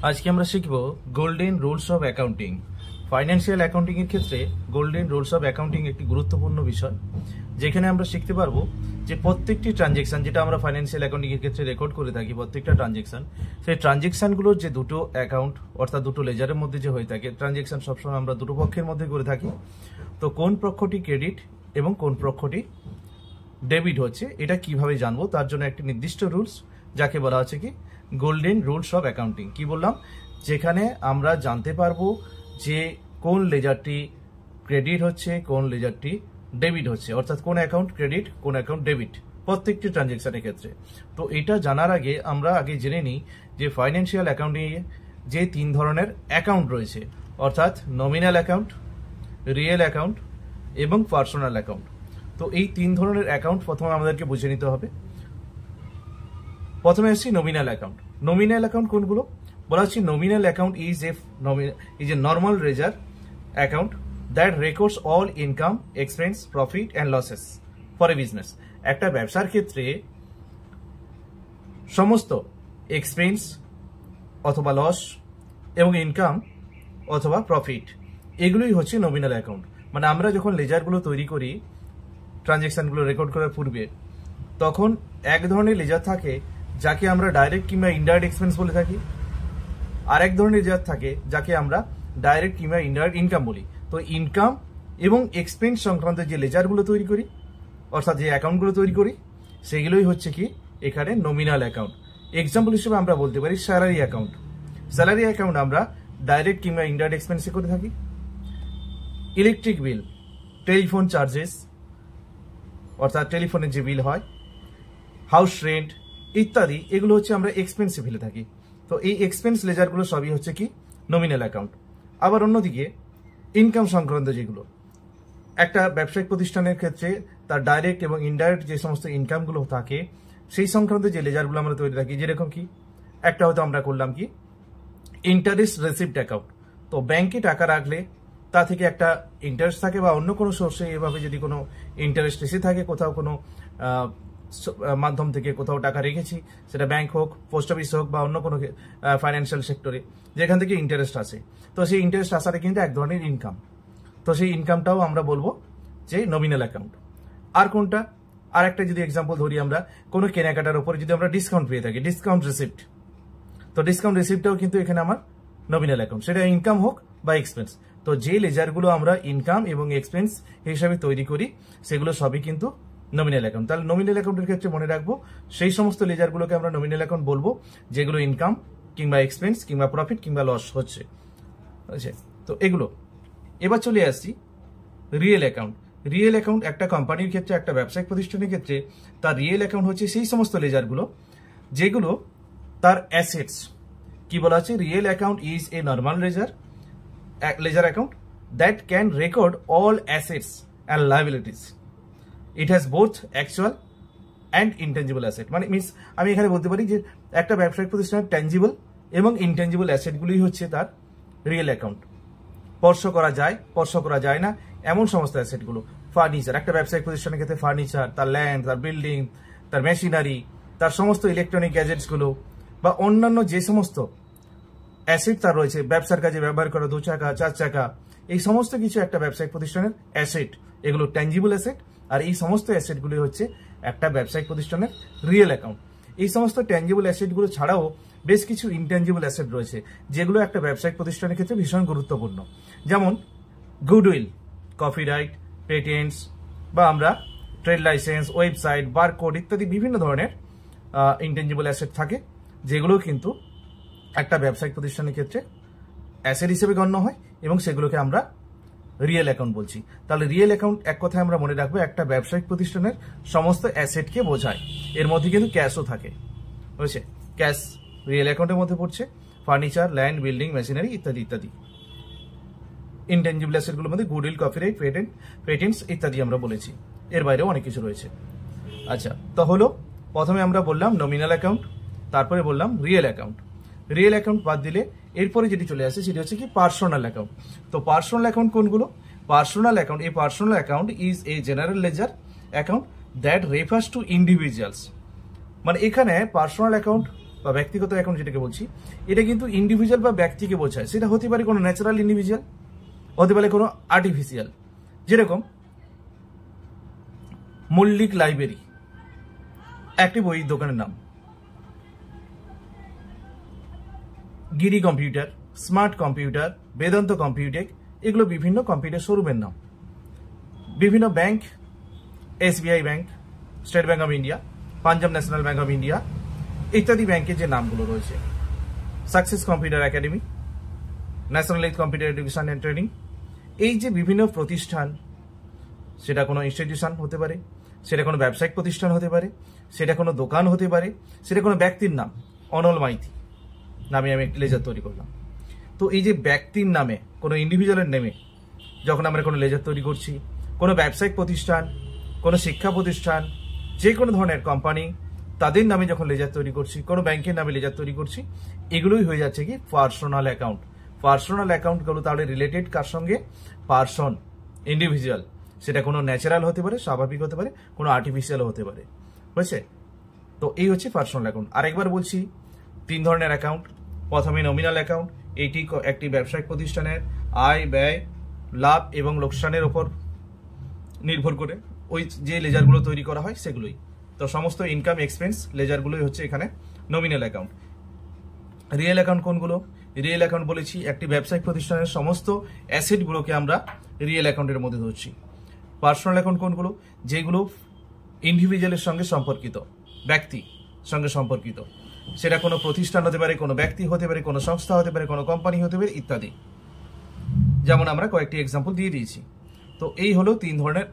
আজকে আমরা শিখব golden rules of accounting. Financial accounting এর ক্ষেত্রে গোল্ডেন রুলস অফ অ্যাকাউন্টিং একটি গুরুত্বপূর্ণ বিষয়, যেখানে আমরা শিখতে পারবো যে প্রত্যেকটি ট্রানজেকশন যেটা আমরা ফাইন্যান্সিয়াল অ্যাকাউন্টিং এর ক্ষেত্রে রেকর্ড করে থাকি, প্রত্যেকটা ট্রানজেকশন, সেই ট্রানজেকশনগুলোর যে দুটো অ্যাকাউন্ট অর্থাৎ দুটো লেজারের মধ্যে যে হয়ে থাকে, ট্রানজেকশন সবসময় আমরা দুটো পক্ষের মধ্যে করে থাকি। তো কোন পক্ষটি ক্রেডিট এবং কোন পক্ষটি ডেবিট হচ্ছে এটা কিভাবে জানবো, তার জন্য একটি নির্দিষ্ট রুলস, যাকে বলা হচ্ছে কি গোল্ডেন রুলস অফ অ্যাকাউন্টিং। কি বললাম? যেখানে আমরা জানতে পারবো যে কোন লেজারটি ক্রেডিট হচ্ছে, কোন লেজারটি ডেবিট হচ্ছে, অর্থাৎ কোন অ্যাকাউন্ট ক্রেডিট, কোন অ্যাকাউন্ট ডেবিট প্রত্যেকটি ট্রানজেকশনের ক্ষেত্রে। তো এটা জানার আগে আমরা আগে জেনে নিই যে ফাইন্যান্সিয়াল অ্যাকাউন্টিং এ যে তিন ধরনের অ্যাকাউন্ট রয়েছে, অর্থাৎ নমিনাল অ্যাকাউন্ট, রিয়েল অ্যাকাউন্ট এবং পার্সোনাল অ্যাকাউন্ট। তো এই তিন ধরনের অ্যাকাউন্ট প্রথমে আমাদেরকে বুঝে নিতে হবে। প্রথমে আসছি নমিনাল অ্যাকাউন্ট। নমিনাল অ্যাকাউন্ট কোনগুলো? বলা হচ্ছে nominal account is a normal laser account that records all income, expense, profit and losses for a business. একটা ব্যবসার ক্ষেত্রে সমস্ত এক্সপেন্স অথবা লস এবং ইনকাম অথবা প্রফিট, এগুলোই হচ্ছে নমিনাল অ্যাকাউন্ট। মানে আমরা যখন লেজারগুলো তৈরি করি ট্রানজেকশনগুলো রেকর্ড করার পূর্বে, তখন এক ধরনের লেজার থাকে যাকে আমরা ডাইরেক্ট কিংবা ইনডাইরেক্ট এক্সপেন্স বলে থাকি, আর এক ধরনের লেজার থাকে যাকে আমরা ডাইরেক্ট কিংবা ইনডাইরেক্ট ইনকাম বলি। তো ইনকাম এবং এক্সপেন্স সংক্রান্ত যে লেজারগুলো তৈরি করি, অর্থাৎ যে অ্যাকাউন্টগুলো তৈরি করি, সেগুলোই হচ্ছে কি এখানে নমিনাল অ্যাকাউন্ট। এক্সাম্পল হিসেবে আমরা বলতে পারি স্যালারি অ্যাকাউন্ট। স্যালারি অ্যাকাউন্ট আমরা ডাইরেক্ট কিংবা ইনডাইরেক্ট এক্সপেন্সে করে থাকি। ইলেকট্রিক বিল, টেলিফোন চার্জেস অর্থাৎ টেলিফোনের যে বিল হয়, হাউস রেন্ট ইত্যাদি, এগুলো হচ্ছে আমরা এক্সপেন্সে ফেলে থাকি। তো এই এক্সপেন্স লেজারগুলো সবই হচ্ছে কি নমিনাল অ্যাকাউন্ট। আবার অন্যদিকে ইনকাম সংক্রান্ত যেগুলো, একটা ব্যবসায়িক প্রতিষ্ঠানের ক্ষেত্রে তার ডাইরেক্ট এবং ইনডাইরেক্ট যে সমস্ত ইনকামগুলো থাকে, সেই সংক্রান্ত যে লেজারগুলো আমরা তৈরি রাখি, যেরকম কি একটা হয়তো আমরা করলাম কি ইন্টারেস্ট রিসিভড অ্যাকাউন্ট। তো ব্যাংকে টাকা রাখলে তা থেকে একটা ইন্টারেস্ট থাকে, বা অন্য কোনো সোর্সে এভাবে যদি কোনো ইন্টারেস্ট এসে থাকে, কোথাও কোনো মাধ্যম থেকে কোথাও টাকা রেখেছি, সেটা ব্যাংক হোক, পোস্ট অফিস হোক, বা অন্য কোনো ফাইন্যান্সিয়াল সেক্টরে, যেখান থেকে ইন্টারেস্ট আসে, তো সেই ইন্টারেস্ট আসাটা কিন্তু এক ধরনের ইনকাম। তো সেই ইনকামটাও আমরা বলবো যে নমিনাল অ্যাকাউন্ট। আর কোনটা? আর একটা যদি এক্সাম্পল ধরি, আমরা কোনো কেনাকাটার উপরে যদি আমরা ডিসকাউন্ট পেয়ে থাকি, ডিসকাউন্ট রিসিপ্ট, তো ডিসকাউন্ট রিসিপ্টটাও কিন্তু এখানে আমার নমিনাল অ্যাকাউন্ট, সেটা ইনকাম হোক বা এক্সপেন্স। তো যে লেজারগুলো আমরা ইনকাম এবং এক্সপেন্স হিসাবে তৈরি করি, সেগুলো সবই কিন্তু নমিনাল অ্যাকাউন্ট। তাহলে নমিনাল অ্যাকাউন্টের ক্ষেত্রে মনে রাখবো সেই সমস্ত লেজারগুলোকে আমরা নমিনাল অ্যাকাউন্ট বলবো যেগুলো ইনকাম কিংবা এক্সপেন্স কিংবা প্রফিট কিংবা লস হচ্ছে। তো এগুলো। এবার চলে আসছি রিয়েল অ্যাকাউন্ট। রিয়েল অ্যাকাউন্ট একটা কোম্পানির ক্ষেত্রে, একটা ব্যবসায়িক প্রতিষ্ঠানের ক্ষেত্রে তার রিয়েল অ্যাকাউন্ট হচ্ছে সেই সমস্ত লেজারগুলো যেগুলো তার অ্যাসেটস। কি বলা আছে? Real account is a normal ledger account that can record all assets and liabilities. It has both actual and intangible asset. মানে মিনস আমি এখানে বলতে পারি যে একটা ব্যবসায়িক প্রতিষ্ঠানের ট্যাঞ্জিবল এবং ইনট্যাঞ্জিবল অ্যাসেটগুলোই হচ্ছে তার রিয়েল অ্যাকাউন্ট। স্পর্শ করা যায়, স্পর্শ করা যায় না এমন সমস্ত অ্যাসেটগুলো। ফার্নিচার, একটা ব্যবসায়িক প্রতিষ্ঠানের ক্ষেত্রে ফার্নিচার, তার ল্যান্ড, তার বিল্ডিং, তার মেশিনারি, তার সমস্ত ইলেকট্রনিক গ্যাজেটসগুলো, বা অন্যান্য যে সমস্ত অ্যাসেট তার রয়েছে, ব্যবসার কাজে ব্যবহার করা 2 চাকা 4 চাকা, এই সমস্ত কিছু একটা ব্যবসায়িক প্রতিষ্ঠানের অ্যাসেট, এগুলো ট্যাঞ্জিবল অ্যাসেট। আর এই সমস্ত অ্যাসেটগুলি হচ্ছে একটা ব্যবসায়িক প্রতিষ্ঠানের রিয়েল অ্যাকাউন্ট। এই সমস্ত ট্যাঞ্জিবল অ্যাসেটগুলো ছাড়াও বেশ কিছু ইনট্যাঞ্জিবল অ্যাসেট রয়েছে, যেগুলো একটা ব্যবসায়িক প্রতিষ্ঠানের ক্ষেত্রে ভীষণ গুরুত্বপূর্ণ। যেমন গুডউইল, কপিরাইট, পেটেন্টস, বা আমরা ট্রেড লাইসেন্স, ওয়েবসাইট, বারকোড ইত্যাদি বিভিন্ন ধরনের ইনট্যাঞ্জিবল অ্যাসেট থাকে, যেগুলো কিন্তু একটা ব্যবসায়িক প্রতিষ্ঠানের ক্ষেত্রে অ্যাসেট হিসেবে গণ্য হয় এবং সেগুলোকে আমরা রিয়েল অ্যাকাউন্ট বলছি। তাহলে রিয়েল অ্যাকাউন্ট এক কথায় আমরা মনে রাখবো একটা ব্যবসায়িক প্রতিষ্ঠানের সমস্ত অ্যাসেটকে বোঝায়। এর মধ্যে কিন্তু ক্যাশও থাকে, বুঝছে? ক্যাশ রিয়েল অ্যাকাউন্টের মধ্যে পড়ছে, ফার্নিচার, ল্যান্ড, বিল্ডিং, মেশিনারি ইত্যাদি ইত্যাদি। ইনট্যাঞ্জিবল অ্যাসেটগুলোর মধ্যে গুডউইল, কপিরাইট, পেটেন্টস ইত্যাদি আমরা বলেছি। এর বাইরেও অনেক কিছু রয়েছে। আচ্ছা, তো হলো প্রথমে আমরা বললাম নমিনাল অ্যাকাউন্ট, তারপরে বললাম রিয়েল অ্যাকাউন্ট। রিয়েল অ্যাকাউন্ট বাদ দিলে এরপরে যেটি চলে আসে সেটি হচ্ছে কি পার্সোনাল অ্যাকাউন্ট। তো পার্সোনাল অ্যাকাউন্ট কোনগুলো? পার্সোনাল অ্যাকাউন্ট, এই personal account is a general laser account that refers to individuals. মানে এখানে পার্সোনাল অ্যাকাউন্ট বা ব্যক্তিগত অ্যাকাউন্ট যেটাকে বলছি, এটা কিন্তু ইন্ডিভিজুয়াল বা ব্যক্তিকে বোঝায়। সেটা হতে পারে কোনো ন্যাচারাল ইন্ডিভিজুয়াল, হতে পারে কোনো আর্টিফিশিয়াল। যেরকম মল্লিক লাইব্রেরি একটি বইয়ের দোকানের নাম, গিরি computer, smart computer, Vedanta CompuTech, এগুলো বিভিন্ন কম্পিউটার শোরুমের নাম। বিভিন্ন bank, SBI bank, state bank of India, Punjab national bank of India ইত্যাদি ব্যাংকের যে নামগুলো রয়েছে, success computer academy, national computer education and training, এই যে বিভিন্ন প্রতিষ্ঠান, সেটা কোনো ইনস্টিটিউশন হতে পারে, সেটা কোনো ব্যবসায়িক প্রতিষ্ঠান হতে পারে, সেটা কোনো দোকান হতে পারে, সেটা কোনো ব্যক্তির নাম। অনল মাইতি নামে আমি একটি লেজার তৈরি করলাম। তো এই যে ব্যক্তির নামে, কোনো ইন্ডিভিজুয়ালের নেমে যখন আমরা কোনো লেজার তৈরি করছি, কোনো ব্যবসায়িক প্রতিষ্ঠান, কোনো শিক্ষা প্রতিষ্ঠান, যে কোনো ধরনের কোম্পানি, তাদের নামে যখন লেজার তৈরি করছি, কোনো ব্যাংকের নামে লেজার তৈরি করছি, এগুলোই হয়ে যাচ্ছে কি পার্সোনাল অ্যাকাউন্ট। পার্সোনাল অ্যাকাউন্টগুলো তাহলে রিলেটেড কার সঙ্গে? Person, individual. সেটা কোনো ন্যাচারাল হতে পারে, স্বাভাবিক হতে পারে, কোনো আর্টিফিশিয়ালও হতে পারে। বুঝছে? তো এই হচ্ছে পার্সোনাল অ্যাকাউন্ট। আরেকবার বলছি, 3 ধরনের অ্যাকাউন্ট। প্রথমে নমিনাল অ্যাকাউন্ট, এটি একটি ব্যবসায়িক প্রতিষ্ঠানের আয়, ব্যয়, লাভ এবং লোকসানের উপর নির্ভর করে ওই যে লেজারগুলো তৈরি করা হয় সেগুলোই। তো সমস্ত ইনকাম এক্সপেন্স লেজারগুলোই হচ্ছে এখানে নমিনাল অ্যাকাউন্ট। রিয়েল অ্যাকাউন্ট কোনগুলো? রিয়েল অ্যাকাউন্ট বলেছি একটি ব্যবসায়িক প্রতিষ্ঠানের সমস্ত অ্যাসেটগুলোকে আমরা রিয়েল অ্যাকাউন্টের মধ্যে ধরছি। পার্সোনাল অ্যাকাউন্ট কোনগুলো? যেগুলো ইন্ডিভিজুয়ালের সঙ্গে সম্পর্কিত, ব্যক্তি সঙ্গে সম্পর্কিত। সেটা কোনো প্রতিষ্ঠান হতে পারে, কোনো ব্যক্তি হতে পারে, কোনো সংস্থা হতে পারে, কোনো কোম্পানি হতে পারে ইত্যাদি। যেমন আমরা কয়েকটি এক্সাম্পল দিয়ে দিয়েছি। তো এই হলো 3 ধরনের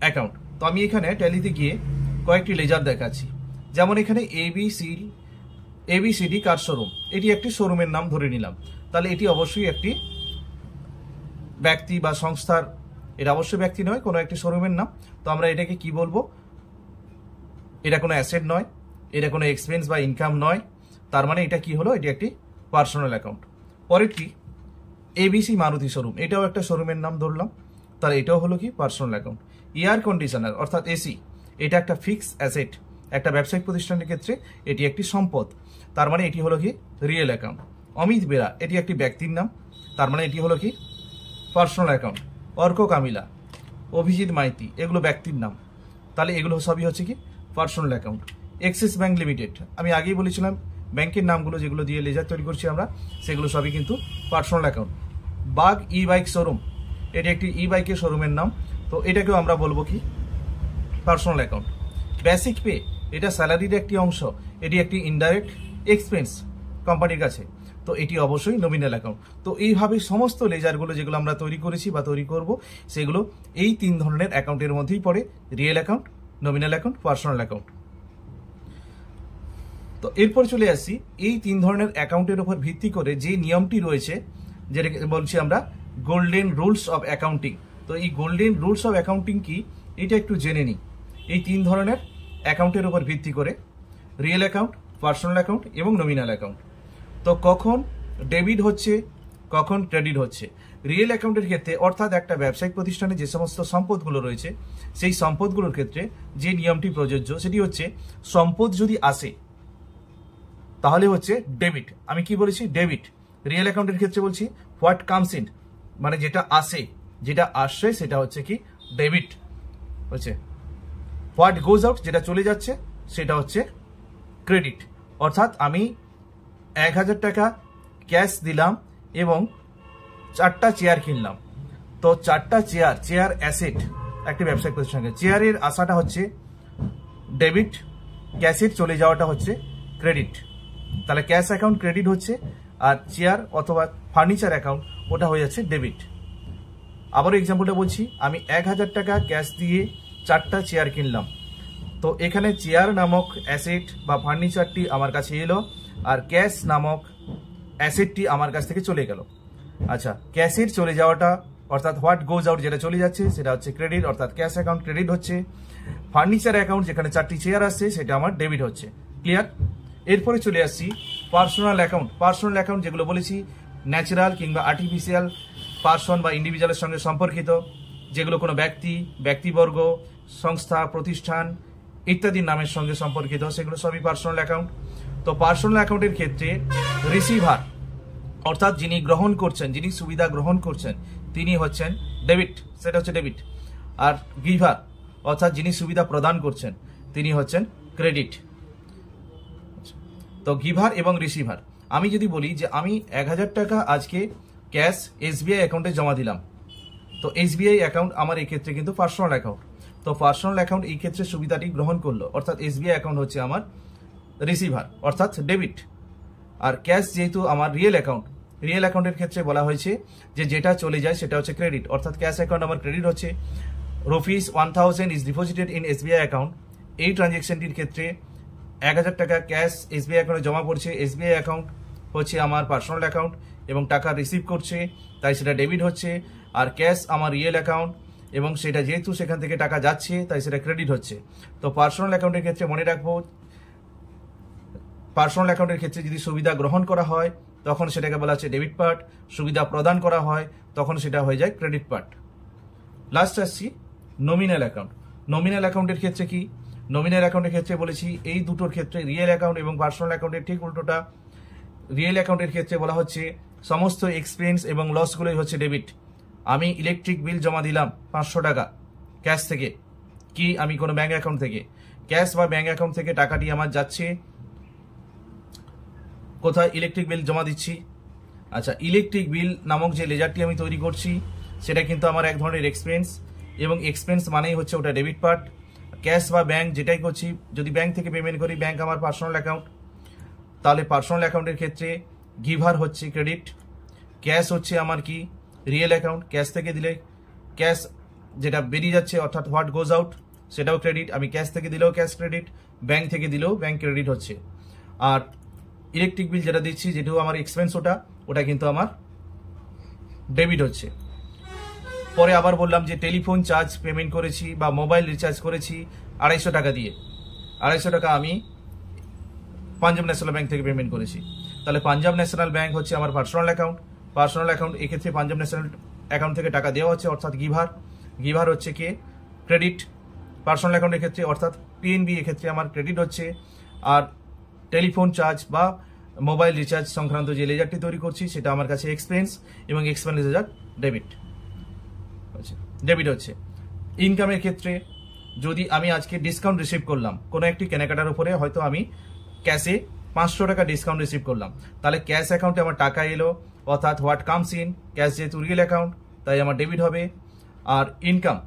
অ্যাকাউন্ট। তো আমি এখানে ট্যালিতে গিয়ে কয়েকটি লেজার দেখাচ্ছি। যেমন এখানে এবিসিডি কার শোরুম, এটি একটি শোরুমের নাম ধরে নিলাম। তাহলে এটি অবশ্যই একটি ব্যক্তি বা সংস্থার, এটা অবশ্যই ব্যক্তি নয়, কোনো একটি শোরুমের নাম। তো আমরা এটাকে কি বলবো? এটা কোনো অ্যাসেট নয়, এটা কোনো এক্সপেন্স বা ইনকাম নয়। তার মানে এটা কি হলো? এটি একটি পার্সোনাল অ্যাকাউন্ট। পরেরটি এবিসি মারুতি শোরুম, এটাও একটা শোরুমের নাম ধরলাম, তাহলে এটাও হলো কি পার্সোনাল অ্যাকাউন্ট। এয়ার কন্ডিশনার অর্থাৎ এসি, এটা একটা ফিক্সড অ্যাসেট, একটা ব্যবসায়িক প্রতিষ্ঠানের ক্ষেত্রে এটি একটি সম্পদ, তার মানে এটি হলো কি রিয়েল অ্যাকাউন্ট। অমিত বেরা, এটি একটি ব্যক্তির নাম, তার মানে এটি হলো কি পার্সোনাল অ্যাকাউন্ট। অর্ক কামিলা, অভিজিৎ মাইতি, এগুলো ব্যক্তির নাম, তাহলে এগুলো সবই হচ্ছে কি personal account. Axis bank limited, আমি আগেই বলেছিলাম ব্যাংকের নামগুলো যেগুলো দিয়ে লেজার তৈরি করছি আমরা, সেগুলো সবই কিন্তু পার্সোনাল অ্যাকাউন্ট। বাগ ই বাইক শোরুম, এটি একটি ই বাইকের শোরুমের নাম, তো এটাকেও আমরা বলবো কি পার্সোনাল অ্যাকাউন্ট। বেসিক পে, এটা স্যালারির একটি অংশ, এটি একটি ইনডাইরেক্ট এক্সপেন্স কোম্পানির কাছে, তো এটি অবশ্যই নমিনাল অ্যাকাউন্ট। তো এইভাবে সমস্ত লেজারগুলো যেগুলো আমরা তৈরি করেছি বা তৈরি করব, সেগুলো এই 3 ধরনের অ্যাকাউন্টের মধ্যেই পড়ে: real account, nominal account, personal account. তো এরপর চলে আসি এই 3 ধরনের অ্যাকাউন্টের উপর ভিত্তি করে যে নিয়মটি রয়েছে, যেটাকে বলছি আমরা গোল্ডেন রুলস অফ অ্যাকাউন্টিং। তো এই গোল্ডেন রুলস অফ অ্যাকাউন্টিং কি, এটা একটু জেনে নিই। এই 3 ধরনের অ্যাকাউন্টের উপর ভিত্তি করে রিয়েল অ্যাকাউন্ট, পার্সোনাল অ্যাকাউন্ট এবং নমিনাল অ্যাকাউন্ট। তো কখন ডেবিট হচ্ছে, কখন ক্রেডিট হচ্ছে? রিয়েল অ্যাকাউন্টের ক্ষেত্রে, অর্থাৎ একটা ব্যবসায়িক প্রতিষ্ঠানে যে সমস্ত সম্পদগুলো রয়েছে, সেই সম্পদগুলোর ক্ষেত্রে যে নিয়মটি প্রযোজ্য সেটি হচ্ছে, সম্পদ যদি আসে তাহলে হচ্ছে ডেবিট। আমি কি বলেছি? ডেবিট। রিয়েল অ্যাকাউন্টের ক্ষেত্রে বলছি হোয়াট কামস ইন, মানে যেটা আসে, যেটা আসছে সেটা হচ্ছে কি ডেবিট হচ্ছে। হোয়াট গোজ আউট, যেটা চলে যাচ্ছে সেটা হচ্ছে ক্রেডিট। অর্থাৎ আমি 1000 টাকা ক্যাশ দিলাম এবং 4টা চেয়ার কিনলাম, তো 4টা চেয়ার অ্যাসেট একটি ব্যবসায়িক প্রতিষ্ঠানকে। চেয়ারের আসাটা হচ্ছে ডেবিট, ক্যাশের চলে যাওয়াটা হচ্ছে ক্রেডিট। তাহলে ক্যাশ অ্যাকাউন্ট ক্রেডিট হচ্ছে, আর চেয়ার অথবা ফার্নিচার অ্যাকাউন্ট ওটা হয়ে যাচ্ছে ডেবিট। আবার এক্সাম্পলটা বলছি, আমি 1000 টাকা ক্যাশ দিয়ে 4টা চেয়ার কিনলাম, তো এখানে চেয়ার নামক অ্যাসেট বা ফার্নিচারটি আমার কাছে এলো, আর ক্যাশ নামক অ্যাসেটটি আমার কাছ থেকে চলে গেল। আচ্ছা, ক্যাশের চলে যাওয়াটা অর্থাৎ হোয়াট গোজ আউট, যেটা চলে যাচ্ছে সেটা হচ্ছে ক্রেডিট, অর্থাৎ ক্যাশ অ্যাকাউন্ট ক্রেডিট হচ্ছে। ফার্নিচার অ্যাকাউন্ট, যেখানে 4টি চেয়ার আসছে, সেটা আমার ডেবিট হচ্ছে। ক্লিয়ার? এরপরে চলে আসছি পার্সোনাল অ্যাকাউন্ট। পার্সোনাল অ্যাকাউন্ট যেগুলো বলেছি ন্যাচারাল কিংবা আর্টিফিশিয়াল পার্সন বা ইন্ডিভিজুয়ালের সঙ্গে সম্পর্কিত, যেগুলো কোনো ব্যক্তি, ব্যক্তিবর্গ, সংস্থা, প্রতিষ্ঠান ইত্যাদির নামের সঙ্গে সম্পর্কিত, সেগুলো সবই পার্সোনাল অ্যাকাউন্ট। তো পার্সোনাল অ্যাকাউন্টের ক্ষেত্রে রিসিভার অর্থাৎ যিনি গ্রহণ করছেন, যিনি সুবিধা গ্রহণ করছেন তিনি হচ্ছেন ডেবিট, সেটা হচ্ছে ডেবিট। আর গিভার অর্থাৎ যিনি সুবিধা প্রদান করছেন তিনি হচ্ছেন ক্রেডিট। তো গিভার এবং রিসিভার, আমি যদি বলি যে আমি 1000 টাকা আজকে ক্যাশ SBI অ্যাকাউন্টে জমা দিলাম, তো SBI অ্যাকাউন্ট আমার এই ক্ষেত্রে কিন্তু পার্সোনাল অ্যাকাউন্ট। তো পার্সোনাল অ্যাকাউন্ট এই ক্ষেত্রে সুবিধাটি গ্রহণ করলো, অর্থাৎ SBI অ্যাকাউন্ট হচ্ছে আমার রিসিভার অর্থাৎ ডেবিট। আর ক্যাশ যেহেতু আমার রিয়েল অ্যাকাউন্ট, রিয়েল অ্যাকাউন্টের ক্ষেত্রে বলা হয়েছে যে যেটা চলে যায় সেটা হচ্ছে ক্রেডিট, অর্থাৎ ক্যাশ অ্যাকাউন্ট আমার ক্রেডিট হচ্ছে। ₹1000 is deposited in SBI account, এই ট্রানজ্যাকশনটির ক্ষেত্রে 1000 টাকা ক্যাশ SBI অ্যাকাউন্টে জমা পড়ছে, SBI অ্যাকাউন্ট হচ্ছে আমার পার্সোনাল অ্যাকাউন্ট এবং টাকা রিসিভ করছে, তাই সেটা ডেবিট হচ্ছে। আর ক্যাশ আমার রিয়েল অ্যাকাউন্ট এবং সেটা যেহেতু সেখান থেকে টাকা যাচ্ছে তাই সেটা ক্রেডিট হচ্ছে। তো পার্সোনাল অ্যাকাউন্টের ক্ষেত্রে মনে রাখবো, পার্সোনাল অ্যাকাউন্টের ক্ষেত্রে যদি সুবিধা গ্রহণ করা হয় তখন সেটাকে বলা হচ্ছে ডেবিট পার্ট, সুবিধা প্রদান করা হয় তখন সেটা হয়ে যায় ক্রেডিট পার্ট। লাস্ট আসছি নমিনাল অ্যাকাউন্ট। নমিনাল অ্যাকাউন্টের ক্ষেত্রে কি, নমিনাল অ্যাকাউন্টের ক্ষেত্রে বলেছি এই দুটোর ক্ষেত্রে রিয়েল অ্যাকাউন্ট এবং পার্সোনাল অ্যাকাউন্টের ঠিক উল্টোটা। রিয়েল অ্যাকাউন্টের ক্ষেত্রে বলা হচ্ছে সমস্ত এক্সপেন্স এবং লসগুলোই হচ্ছে ডেবিট। আমি ইলেকট্রিক বিল জমা দিলাম 500 টাকা ক্যাশ থেকে, কি আমি কোনো ব্যাঙ্ক অ্যাকাউন্ট থেকে, ক্যাশ বা ব্যাঙ্ক অ্যাকাউন্ট থেকে টাকাটি আমার যাচ্ছে কোথায়, ইলেকট্রিক বিল জমা দিচ্ছি। আচ্ছা, ইলেকট্রিক বিল নামক যে লেজারটি আমি তৈরি করছি সেটা কিন্তু আমার এক ধরনের এক্সপেন্স, এবং এক্সপেন্স মানেই হচ্ছে ওটা ডেবিট পার্ট। ক্যাশ বা ব্যাঙ্ক যেটাই করছি, যদি ব্যাঙ্ক থেকে পেমেন্ট করি, ব্যাঙ্ক আমার পার্সোনাল অ্যাকাউন্ট, তাহলে পার্সোনাল অ্যাকাউন্টের ক্ষেত্রে গিভার হচ্ছে ক্রেডিট, ক্যাশ হচ্ছে আমার কি রিয়েল অ্যাকাউন্ট, ক্যাশ থেকে দিলে ক্যাশ যেটা বেরিয়ে যাচ্ছে অর্থাৎ হোয়াট গোজ আউট সেটাও ক্রেডিট, আমি ক্যাশ থেকে দিলেও ক্যাশ ক্রেডিট, ব্যাঙ্ক থেকে দিলেও ব্যাঙ্ক ক্রেডিট হচ্ছে। আর ইলেকট্রিক বিল যেটা দিচ্ছি যেটাও আমার এক্সপেন্স, ওটা কিন্তু আমার ডেবিট হচ্ছে। পরে আবার বললাম যে টেলিফোন চার্জ পেমেন্ট করেছি বা মোবাইল রিচার্জ করেছি 250 টাকা দিয়ে, 250 টাকা আমি পাঞ্জাব ন্যাশনাল ব্যাংক থেকে পেমেন্ট করেছি, তাহলে পাঞ্জাব ন্যাশনাল ব্যাংক হচ্ছে আমার পার্সোনাল অ্যাকাউন্ট। পার্সোনাল অ্যাকাউন্ট এক্ষেত্রে পাঞ্জাব ন্যাশনাল অ্যাকাউন্ট থেকে টাকা দেওয়া হচ্ছে অর্থাৎ গিভার, গিভার হচ্ছে কে ক্রেডিট পার্সোনাল অ্যাকাউন্টের ক্ষেত্রে, অর্থাৎ PNB এক্ষেত্রে আমার ক্রেডিট হচ্ছে। আর টেলিফোন চার্জ বা মোবাইল রিচার্জ সংক্রান্ত যে লেজারটি তৈরি করছি সেটা আমার কাছে এক্সপেন্স, এবং এক্সপেন্স লেজার ডেবিট হচ্ছে। ইনকামের ক্ষেত্রে যদি আমি আজকে ডিসকাউন্ট রিসিভ করলাম কোনো একটি কেনাকাটার উপরে, হয়তো আমি ক্যাশে 500 টাকা ডিসকাউন্ট রিসিভ করলাম, তাহলে ক্যাশ অ্যাকাউন্টে আমার টাকা এলো, অর্থাৎ হোয়াট কামস ইন, ক্যাশ যেহেতু রিয়েল অ্যাকাউন্ট তাই আমার ডেবিট হবে। আর ইনকাম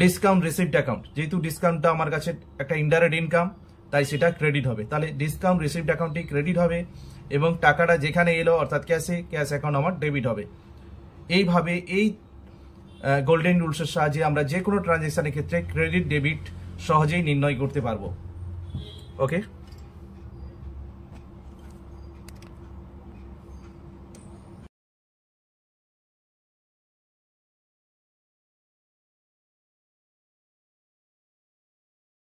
ডিসকাউন্ট রিসিভড অ্যাকাউন্ট, যেহেতু ডিসকাউন্টটা আমার কাছে একটা ইনডাইরেক্ট ইনকাম তাই সেটা ক্রেডিট হবে, তাহলে ডিসকাউন্ট রিসিভড অ্যাকাউন্টটি ক্রেডিট হবে এবং টাকাটা যেখানে এলো অর্থাৎ ক্যাশে, ক্যাশ অ্যাকাউন্ট আমার ডেবিট হবে। এইভাবে এই গোল্ডেন রুলসের সাহায্যে আমরা যে কোনো ট্রানজ্যাকশনের ক্ষেত্রে ক্রেডিট ডেবিট সহজেই নির্ণয় করতে পারবো। ওকে।